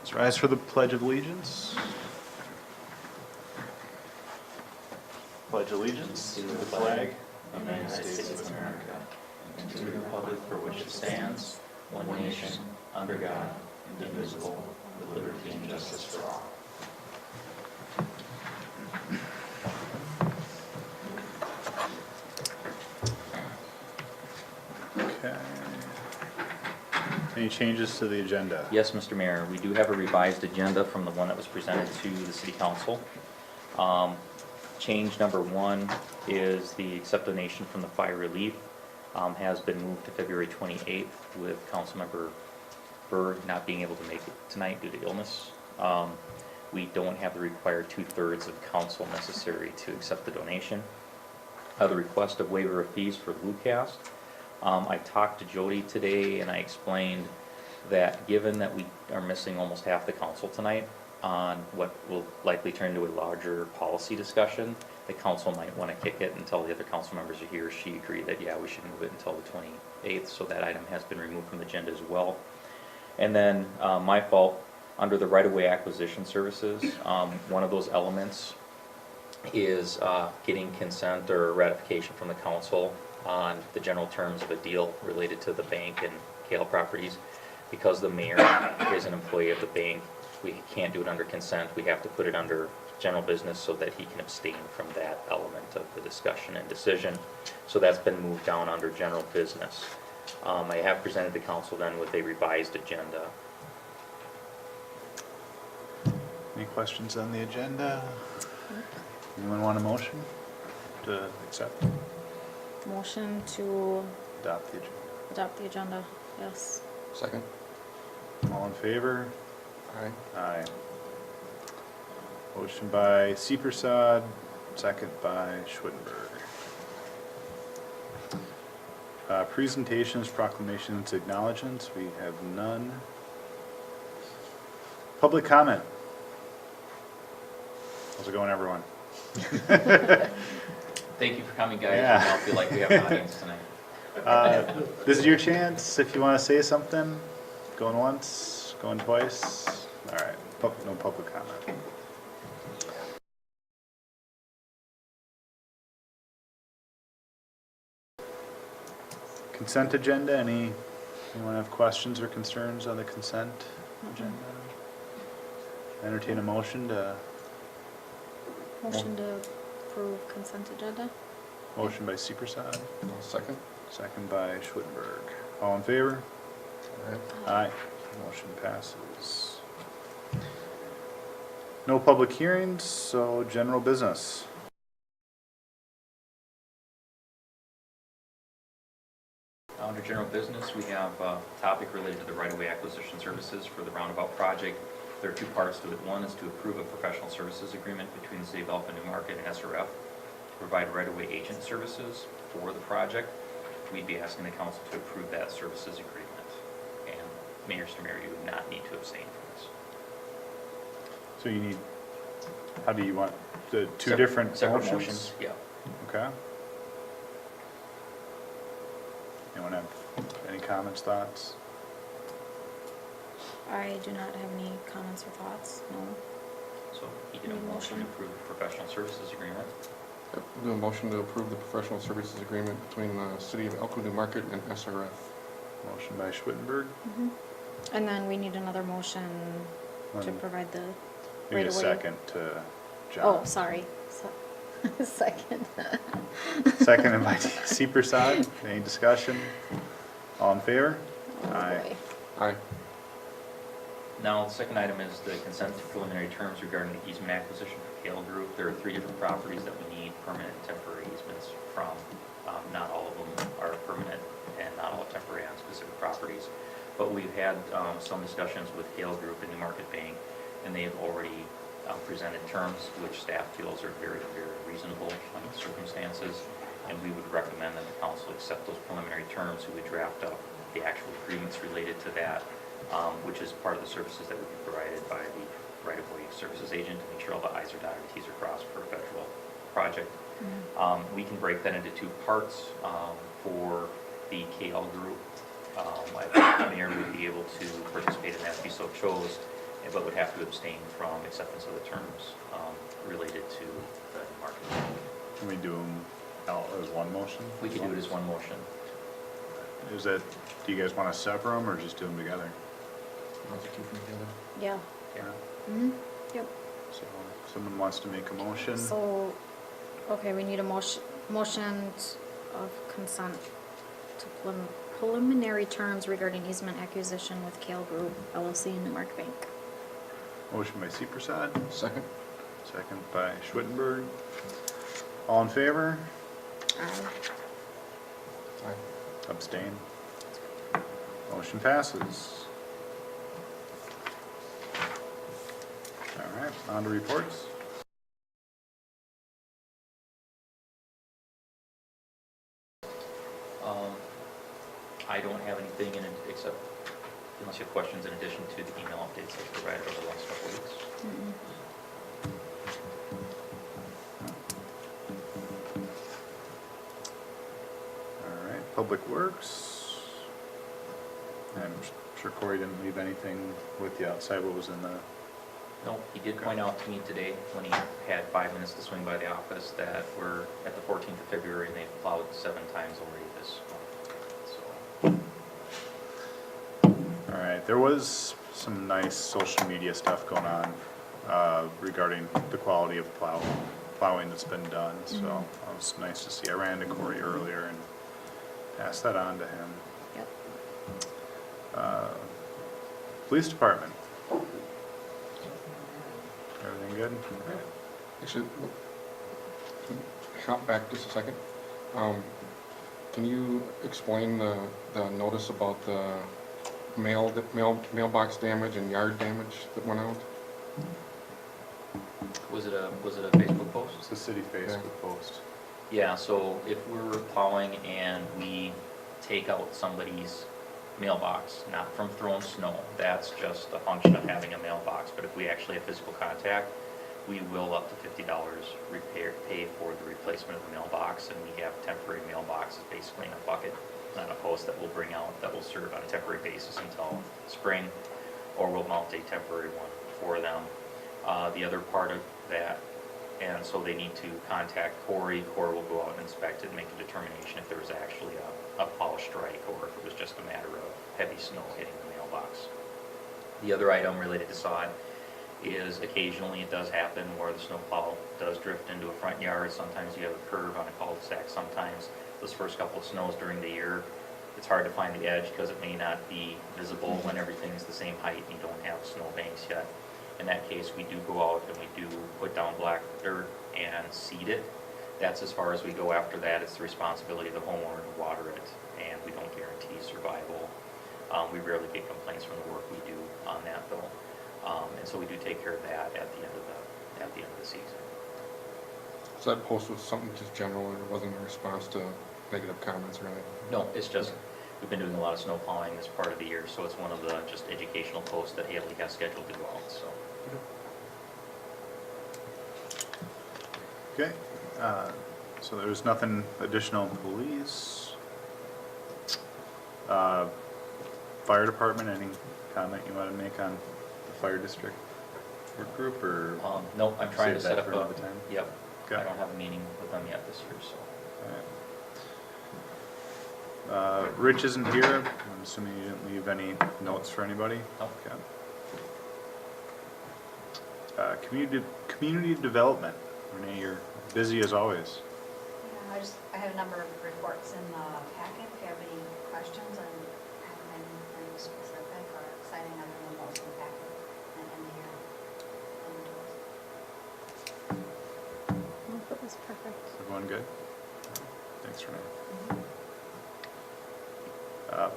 Let's rise for the Pledge of Allegiance. Pledge allegiance to the flag of the United States of America, and to the republic for which it stands, one nation, under God, indivisible, with liberty and justice for all. Okay. Any changes to the agenda? Yes, Mr. Mayor, we do have a revised agenda from the one that was presented to the City Council. Change number one is the accept donation from the fire relief has been moved to February 28th with Councilmember Berg not being able to make it tonight due to illness. We don't have the required 2/3 of council necessary to accept the donation. The request of waiver of fees for Bluecast. I talked to Jody today and I explained that given that we are missing almost half the council tonight on what will likely turn into a larger policy discussion, the council might want to kick it until the other council members are here. She agreed that, yeah, we should move it until the 28th, so that item has been removed from the agenda as well. And then my fault, under the right-of-way acquisition services, one of those elements is getting consent or ratification from the council on the general terms of a deal related to the bank and Kale properties. Because the mayor is an employee of the bank, we can't do it under consent. We have to put it under general business so that he can abstain from that element of the discussion and decision. So that's been moved down under general business. I have presented the council then with a revised agenda. Any questions on the agenda? Anyone want a motion to accept, Motion to adopt the agenda? adopt the agenda, yes. Second. All in favor? Aye. Aye. Motion by Seepersod, second by Schwittenberg. Presentations, proclamations, acknowledgements, we have none. Public comment. How's it going, everyone? Thank you for coming, guys. Yeah. I don't feel like we have an audience tonight. This is your chance, if you want to say something. Going once, going twice. All right, no public comment. Consent agenda, anyone have questions or concerns on the consent agenda? Entertain a motion to, Motion to approve consent agenda? motion by Seepersod, Second. second by Schwittenberg. All in favor? Aye. Aye. Motion passes. No public hearings, so general business. Under general business, we have a topic related to the right-of-way acquisition services for the roundabout project. There are two parts to it. One is to approve a professional services agreement between the City of Elko, New Market, and SRF to provide right-of-way agent services for the project. We'd be asking the council to approve that services agreement. And Mayor Stamir, you would not need to abstain from this. So you need, how do you want, the two Sep- different separate motions? Yeah. Okay. Anyone have any comments, thoughts? I do not have any comments or thoughts, no. So you get a Need a motion to motion? approve the professional services agreement. Yep. Do a motion to approve the professional services agreement between the City of Elko, New Market and SRF. Motion by Schwittenberg. And then we need another motion to One- provide the Maybe a right-of-way. second to John. Oh, sorry. Second. Second by Seepersod. Any discussion? All in favor? Oh, Aye. boy. Aye. Now, the second item is the consent to preliminary terms regarding the easement acquisition for Kale Group. There are 3 different properties that we need permanent and temporary easements from. Not all of them are permanent and not all temporary on specific properties. But we've had some discussions with Kale Group and New Market Bank, and they have already presented terms which staff feels are very, very reasonable under the circumstances. And we would recommend that the council accept those preliminary terms. We would draft up the actual agreements related to that, which is part of the services that would be provided by the right-of-way services agent to make sure all the I's are dotted and T's are crossed for a federal project. We can break that into 2 parts for the KL group. I think the mayor would be able to participate in that if he so chose, but would have to abstain from acceptance of the terms related to the market. Can we do them out as one motion? We could do it as one motion. Is that, do you guys want to separate them or just do them together? I'll just keep them together. Yeah. Yeah. Mm-hmm. Yep. So if someone wants to make a motion. So, okay, we need a motion of consent to preliminary terms regarding easement acquisition with Kale Group LLC and Newmark Bank. Motion by Seepersod, Second? second by Schwittenberg. All in favor? Aye. Aye. Abstain. Motion passes. All right, on to reports. I don't have anything in it except, unless you have questions in addition to the email updates I've provided over the last couple of weeks. Mm-mm. All right, Public Works. I'm sure Corey didn't leave anything with you outside what was in the, No, he did point out to me today, when he had 5 minutes to swing by the office, that we're at the 14th of February and they've plowed 7 times already this month. So, all right, there was some nice social media stuff going on regarding the quality of plowing that's been done, so it was nice to see. I ran into Corey earlier and passed that on to him. Yep. Police Department. Everything good? Actually, hop back just a second. Can you explain the notice about the mailbox damage and yard damage that went out? was it a Facebook post? It's the city Facebook post. Yeah, so if we're plowing and we take out somebody's mailbox, not from thrown snow, that's just a function of having a mailbox, but if we actually have physical contact, we will up to $50 pay for the replacement of the mailbox, and we have temporary mailboxes basically in a bucket on a post that we'll bring out, that will serve on a temporary basis until spring, or we'll mount a temporary one for them. The other part of that, and so they need to contact Corey. Corey will go out and inspect it and make a determination if there was actually a plow strike or if it was just a matter of heavy snow hitting the mailbox. The other item related to sod is occasionally it does happen where the snow plow does drift into a front yard. Sometimes you have a curve on a cul-de-sac. Sometimes those first couple of snows during the year, it's hard to find the edge because it may not be visible when everything's the same height and you don't have snow banks yet. In that case, we do go out and we do put down black dirt and seed it. That's as far as we go after that. It's the responsibility of the homeowner to water it, and we don't guarantee survival. We rarely get complaints from the work we do on that though. And so we do take care of that at the end of the season. So that post was something just general, and it wasn't a response to negative comments or anything? No, it's just, we've been doing a lot of snow plowing this part of the year, so it's one of the just educational posts that Haley has scheduled to go out, so. Okay, so there's nothing additional police. Fire department, any comment you want to make on the fire district work group, or? No, I'm trying to Save set that up for a, another time? yep. Okay. I don't have a meeting with them yet this year, so. Alright. Rich isn't here, I'm assuming you didn't leave any notes for anybody? No. Okay. Community development, Renee, you're busy as always. Yeah, I have a number of reports in the packet. If you have any questions on anything specific or exciting other than those in the packet and in here. Oh, that was perfect. Everyone good? Thanks, Renee.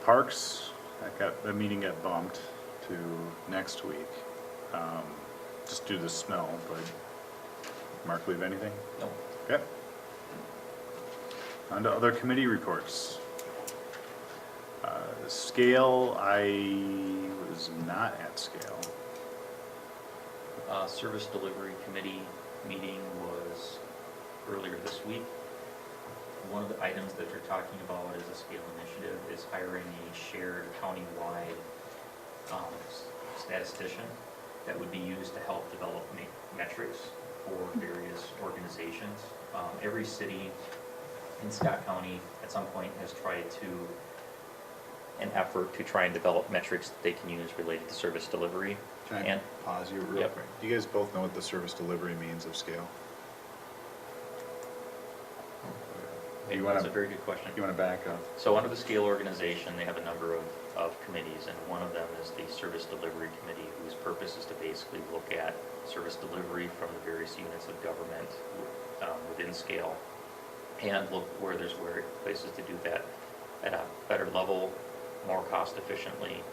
Parks, the meeting got bumped to next week, just due to the snow, but Mark, leave anything? No. Okay. On to other committee reports. Scale, I was not at Scale. Service Delivery Committee meeting was earlier this week. One of the items that you're talking about as a scale initiative is hiring a shared county-wide statistician. that would be used to help develop metrics for various organizations. Every city in Scott County at some point has tried to, an effort to try and develop metrics that they can use related to service delivery. Can I And pause you real Yep. quick? Do you guys both know what the service delivery means of scale? You wanna- that's a very good question. You want to back up? So under the scale organization, they have a number of committees, and one of them is the service delivery committee, whose purpose is to basically look at service delivery from the various units of government within scale, and look where there's places to do that at a better level, more cost efficiently,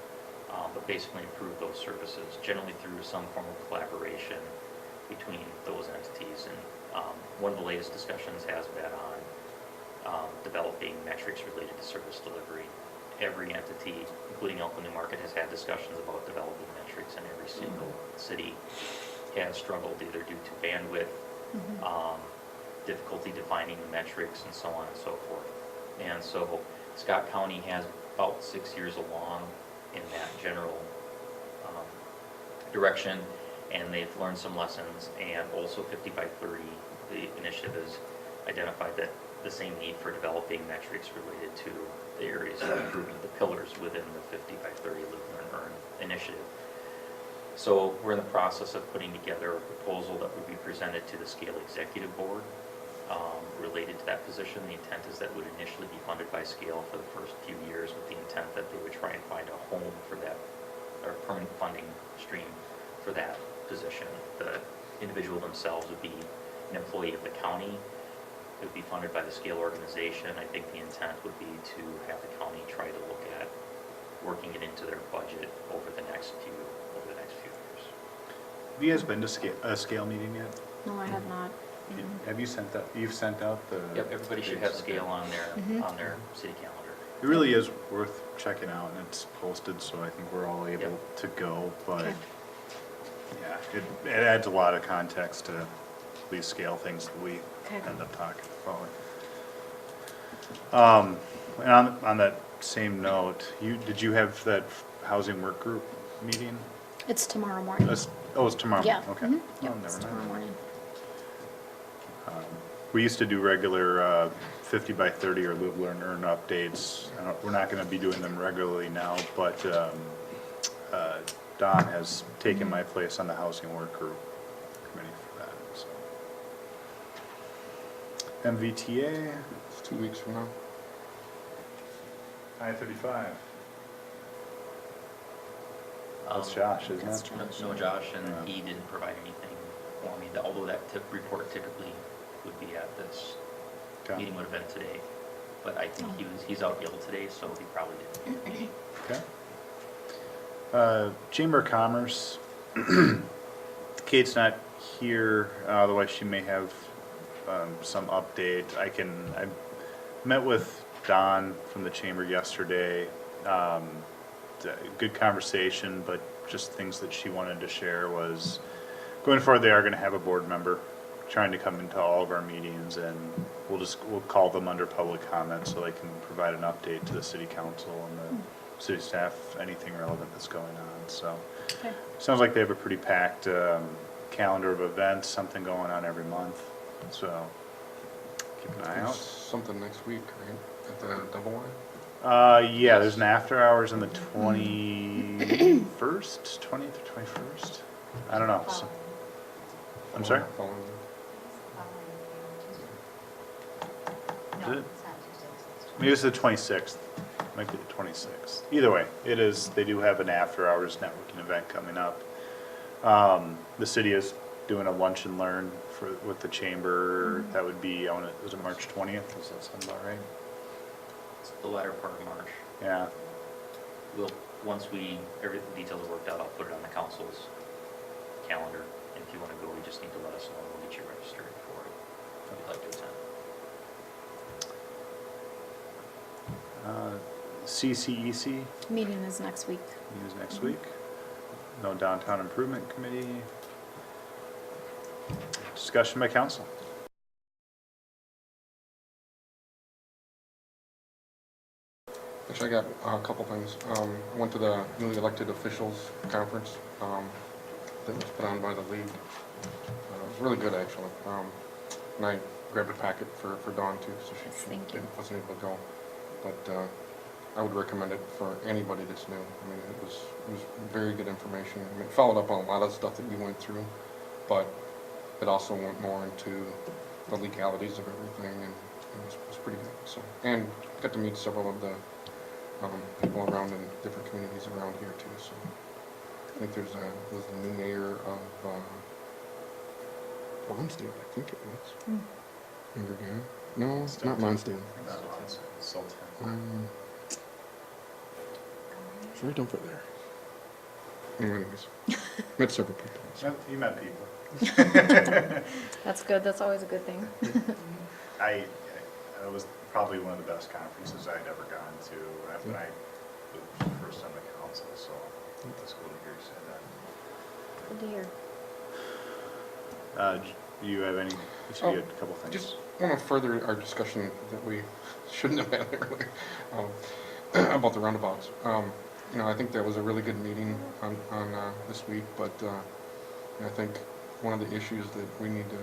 but basically improve those services, generally through some form of collaboration between those entities. And one of the latest discussions has been on developing metrics related to service delivery. Every entity, including Elko New Market, has had discussions about developing metrics, and every single city has struggled either due to bandwidth, difficulty defining the metrics, and so on and so forth. And so Scott County has about 6 years along in that general direction, and they've learned some lessons. And also 50 by 30, the initiative has identified that the same need for developing metrics related to the areas of improvement, the pillars within the 50 by 30 Live, Learn, Earn initiative. So we're in the process of putting together a proposal that would be presented to the Scale Executive Board related to that position. The intent is that it would initially be funded by Scale for the first few years, with the intent that they would try and find a home for that, or permanent funding stream for that position. The individual themselves would be an employee of the county. It would be funded by the Scale organization. I think the intent would be to have the county try to look at working it into their budget over the next few years. Have you guys been to a scale meeting yet? No, I have not. Have you sent that, you've sent out the? Yep, everybody should have Scale on their city calendar. It really is worth checking out, and it's posted, so I think we're all able Yep. to go, but Okay. yeah, it adds a lot of context to these scale things that we Okay. end up talking about. And on that same note, did you have that housing work group meeting? It's tomorrow morning. It's tomorrow? Yeah. Okay. mhm, Oh, Yep, never it's mind. tomorrow morning. We used to do regular 50 by 30 or Live, Learn, Earn updates. We're not going to be doing them regularly now, but Don has taken my place on the housing work group committee for that. So. MVTA, It's 2 weeks from now. I-35. That's Josh, isn't That's it? Josh. No Josh, and Yeah. he didn't provide anything for me, although that report typically would be at this Okay. meeting would have been today. But I think he's out ill today, so he probably didn't. Okay. Chamber of Commerce. Kate's not here, otherwise she may have some update. I met with Don from the chamber yesterday. Good conversation, but just things that she wanted to share was, going forward, they are going to have a board member trying to come into all of our meetings, and we'll call them under public comment so they can provide an update to the city council and the city staff, anything relevant that's going on. So Okay. sounds like they have a pretty packed calendar of events, something going on every month. So keep an eye There's out. something next week, right, at the Double Wine? Yeah, there's an after hours on the 21st, 20th or 21st? I don't know. So- I'm sorry? Following- Is No, it? it's not Tuesday, it's Maybe it's the 26th. Might be the 26th. Either way, they do have an after hours networking event coming up. The city is doing a lunch and learn with the chamber. That would be, is it March 20th? Does that sound about right? It's the latter part of March. Yeah. Once the details are worked out, I'll put it on the council's calendar. And if you want to go, you just need to let us know. We'll get you registered for it if you'd like to attend. CCEC Meeting is next week. meetings next week. No downtown improvement committee. Discussion by council. Actually, I got a couple things. I went to the newly elected officials conference that was put on by the league. It was really good, actually. And I grabbed a packet for Dawn, too, so she Thank you. wasn't able to go. But I would recommend it for anybody that's new. I mean, it was very good information. I mean, it followed up on a lot of stuff that you went through, but it also went more into the legalities of everything, and it was pretty good. So, and got to meet several of the people around in different communities around here too. So I think was the new mayor of Lonsdale, I think it was. Younger guy. No, not Lonsdale. Sultan. It's right over there. Anyways, met several people. So. You met people. That's good, that's always a good thing. It was probably one of the best conferences I'd ever gone to when I was first on the council, so that's cool to hear you say that. Good to hear. Do you have any, you had a couple things. Just want to further our discussion that we shouldn't have had earlier about the roundabouts. You know, I think that was a really good meeting on this week, but I think one of the issues that we need to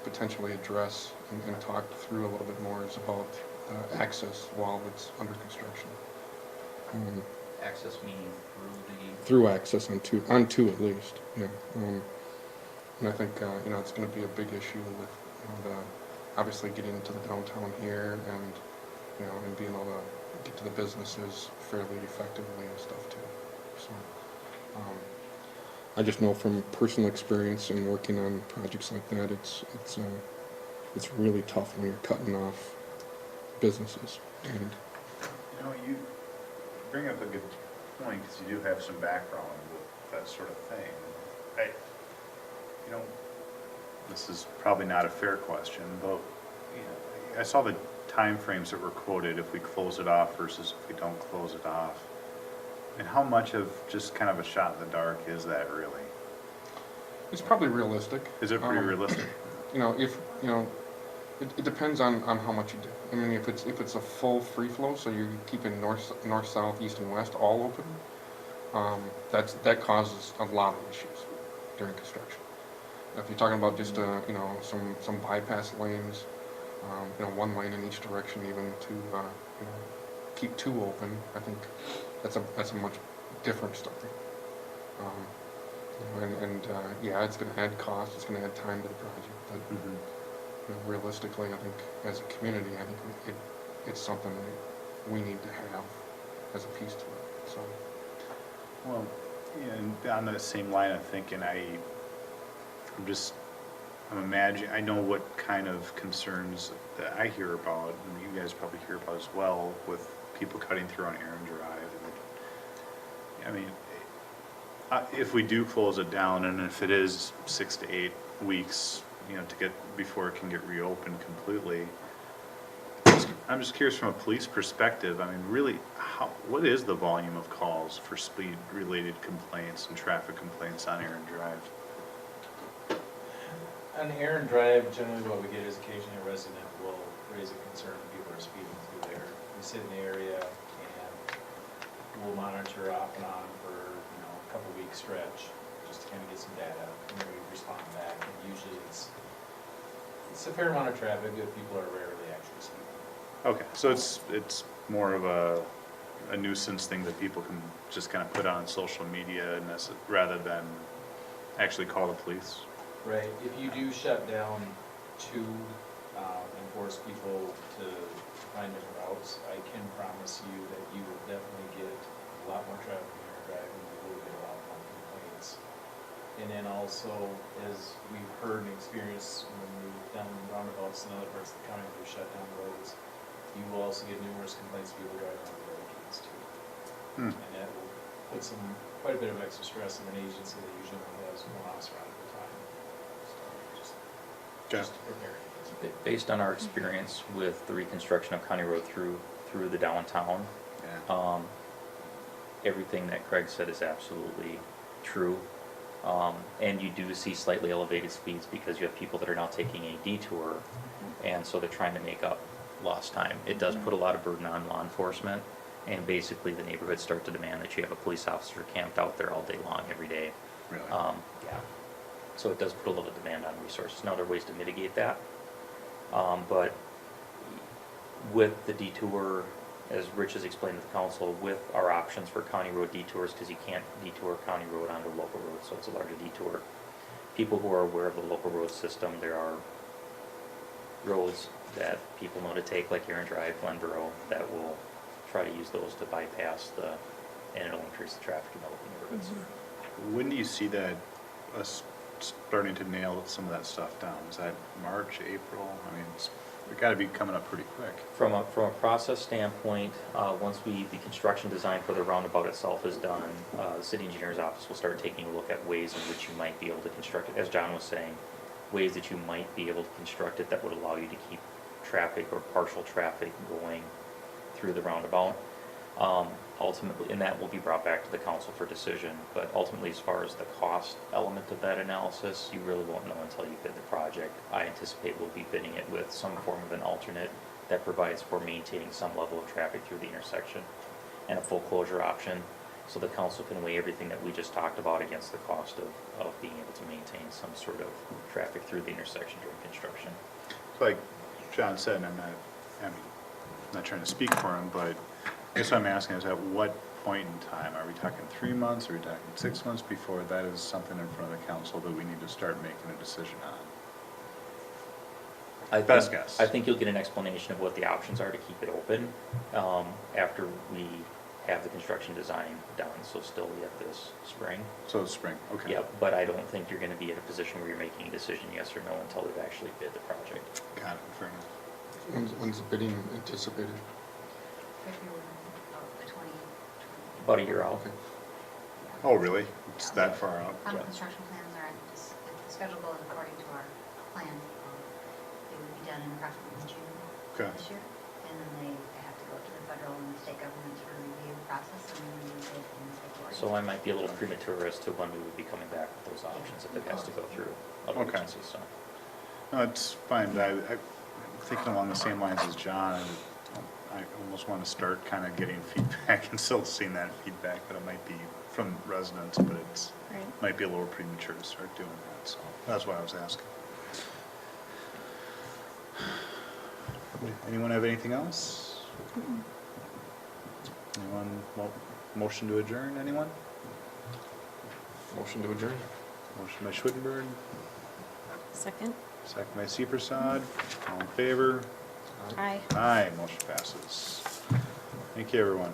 potentially address and talk through a little bit more is about access while it's under construction. Access meaning Through access on two at least, yeah. And I think, you know, it's going to be a big issue with, you know, obviously getting into the downtown here and, you know, and being able to get to the businesses fairly effectively and stuff too. So, I just know from personal experience and working on projects like that, it's really tough when you're cutting off businesses. And You know, you bring up a good point, because you do have some background with that sort of thing. You know, this is probably not a fair question, but you know, I saw the time frames that were quoted if we close it off versus if we don't close it off. And how much of just kind of a shot in the dark is that really? it's probably realistic. Is it pretty realistic? You know, if you know, it depends on how much you do. I mean, if it's a full free flow, so you're keeping north, south, east, and west all open, that causes a lot of issues during construction. If you're talking about just you know, some bypass lanes, you know, one lane in each direction, even to you know, keep two open, I think that's a much different story. Yeah, it's going to add cost, it's going to add time to the project, but you know, realistically, I think as a community, I think it's something that we need to have as a piece to it. So, Well, yeah, and on that same line of thinking, I'm imagining, I know what kind of concerns that I hear about, and you guys probably hear about as well, with people cutting through on Aaron Drive. I mean, if we do close it down, and if it is 6 to 8 weeks, you know, before it can get reopened completely, I'm just curious from a police perspective, I mean, really, what is the volume of calls for speed-related complaints and traffic complaints on Aaron Drive? On Aaron Drive, generally what we get is occasionally a resident will raise a concern that people are speeding through there. We sit in the area and we'll monitor off and on for, you know, a couple week stretch just to kind of get some data, and then we respond back. And usually it's a fair amount of traffic, but people are rarely actually speeding. Okay, so it's more of a nuisance thing that people can just kind of put on social media rather than actually call the police? Right, if you do shut down to and force people to find different routes, I can promise you that you will definitely get a lot more traffic in your drive and you will get a lot more complaints. And then also, as we've heard and experienced when we've done roundabouts in other parts of the county that have shut down roads, you will also get numerous complaints of people driving on the road against too. And that will put quite a bit of extra stress on an agency that usually only has one officer on at a time. Just to prepare you. Based on our experience with the reconstruction of County Road through the downtown, Yeah. everything that Craig said is absolutely true. And you do see slightly elevated speeds because you have people that are now taking a detour, and so they're trying to make up lost time. It does put a lot of burden on law enforcement, and basically the neighborhoods start to demand that you have a police officer camped out there all day long, every day. Really? Yeah. So it does put a little demand on resources. Now, there are ways to mitigate that. But with the detour, as Rich has explained to the council, with our options for county road detours, because you can't detour county road onto local road, so it's a larger detour. People who are aware of the local road system, there are roads that people know to take, like Aaron Drive, Glenboro, that will try to use those to bypass and it'll increase the traffic in the local neighborhoods. When do you see that us starting to nail some of that stuff down? Is that March, April? I mean, it gotta be coming up pretty quick. From a process standpoint, once the construction design for the roundabout itself is done, the city engineer's office will start taking a look at ways in which you might be able to construct it, as John was saying, ways that you might be able to construct it that would allow you to keep traffic or partial traffic going through the roundabout. Ultimately, and that will be brought back to the council for decision, but ultimately, as far as the cost element of that analysis, you really won't know until you bid the project. I anticipate we'll be bidding it with some form of an alternate that provides for maintaining some level of traffic through the intersection and a full closure option, so the council can weigh everything that we just talked about against the cost of being able to maintain some sort of traffic through the intersection during construction. Like John said, I'm not trying to speak for him, but I guess what I'm asking is, at what point in time? Are we talking 3 months? Are we talking 6 months before that is something in front of the council that we need to start making a decision on? Best guess. I think you'll get an explanation of what the options are to keep it open after we have the construction design done, so still yet this spring. So it's spring, okay. Yeah, but I don't think you're gonna be in a position where you're making a decision yes or no until we've actually bid the project. Got it, fair enough. When's the bidding anticipated? February of 2020. About a year out. Okay. Oh, really? It's that far out? Yeah. Construction plans are scheduled according to our plan. They would be done in approximately June Okay. this year. And then they have to go to the federal and the state governments for review process, and then we bid in February. So I might be a little premature as to when we would be coming back with those options if it has to go through other Okay. agencies, so. No, it's fine, but I'm thinking along the same lines as John. I almost want to start kind of getting feedback and still seeing that feedback, but it might be from residents, but it's, Right. might be a little premature to start doing that, so that's why I was asking. Anyone have anything else? Anyone, motion to adjourn, anyone? Motion to adjourn. Motion by Schwittenberg, Second? second by Seepersod, all in favor? Aye. Aye, motion passes. Thank you, everyone.